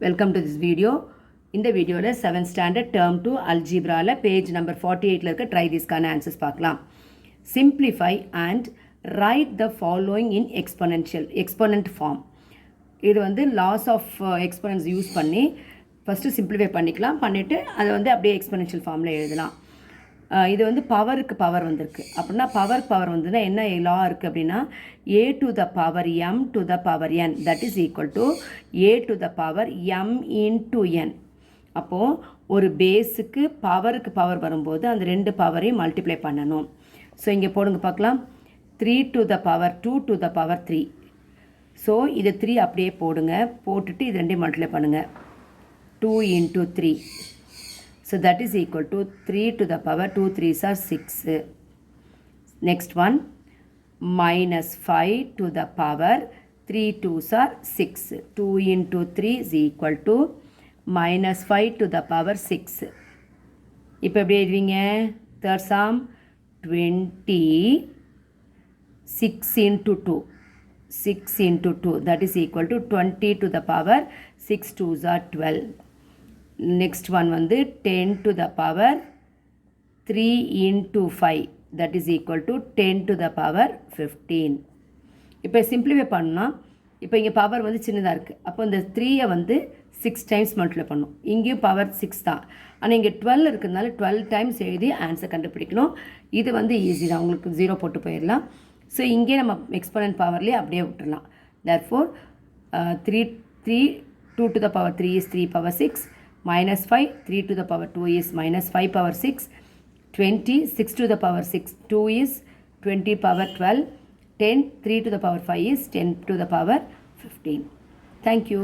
Welcome to this video. In the video, 7th standard term 2 Algebra page number 48 try this answers பார்க்கலாம். Simplify and write the following in exponent form. இது வந்து laws of exponents use பண்ணி first simplify பண்ணிக்கலாம். பண்ணிவிட்டு அதை வந்து அப்படியே exponential ஃபார்மில் எழுதலாம். இது வந்து பவருக்கு பவர் வந்திருக்கு. அப்படின்னா பவர் வந்துன்னா என்ன லா இருக்குது அப்படின்னா a to the power m to the power n that is equal to a to the power m into n. அப்போது ஒரு பேஸுக்கு பவருக்கு பவர் வரும்போது அந்த ரெண்டு பவரையும் மல்டிப்ளை பண்ணணும். ஸோ இங்கே போடுங்க பார்க்கலாம். 3 to the power 2 to the power 3. So இது 3 அப்படியே போடுங்க. போட்டுட்டு இது ரெண்டையும் மல்டிப்ளை பண்ணுங்கள். 2 into 3. So that is equal to 3 to the power 2 3s are 6. Next one, minus 5 to the power 3 2s are 6. 2 into 3 is equal to minus 5 to the power 6. இப்போ எப்படி எழுதுவீங்க? Third sum 20 6 into 2. 6 into 2 that is equal to 20 to the power 6 2s are 12. Next one வந்து 10 to the power 3 into 5 that is equal to 10 to the power 15. இப்போ simplify பண்ணால் இப்போ இங்கே power வந்து சின்னதாக இருக்குது. அப்போ இந்த 3ஐ வந்து 6 டைம்ஸ் மல்டிப்ளை பண்ணணும். இங்கேயும் பவர் 6 தான். ஆனால் இங்கே 12 இருக்கிறதுனால 12 டைம்ஸ் எழுதி ஆன்சர் கண்டுபிடிக்கணும். இது வந்து ஈஸி தான். உங்களுக்கு 0 போட்டு போயிடலாம். ஸோ இங்கே நம்ம எக்ஸ்பொனன்ட் பவர்லேயே அப்படியே விட்டுடலாம். therefore 2 to the power 3 is 3 power 6. Minus 5, 3 to the power 2 is minus 5 power 6, 20, 6 to the power 6, 2 is 20 power 12, 10, 3 to the power 5 is 10 to the power 15. Thank you.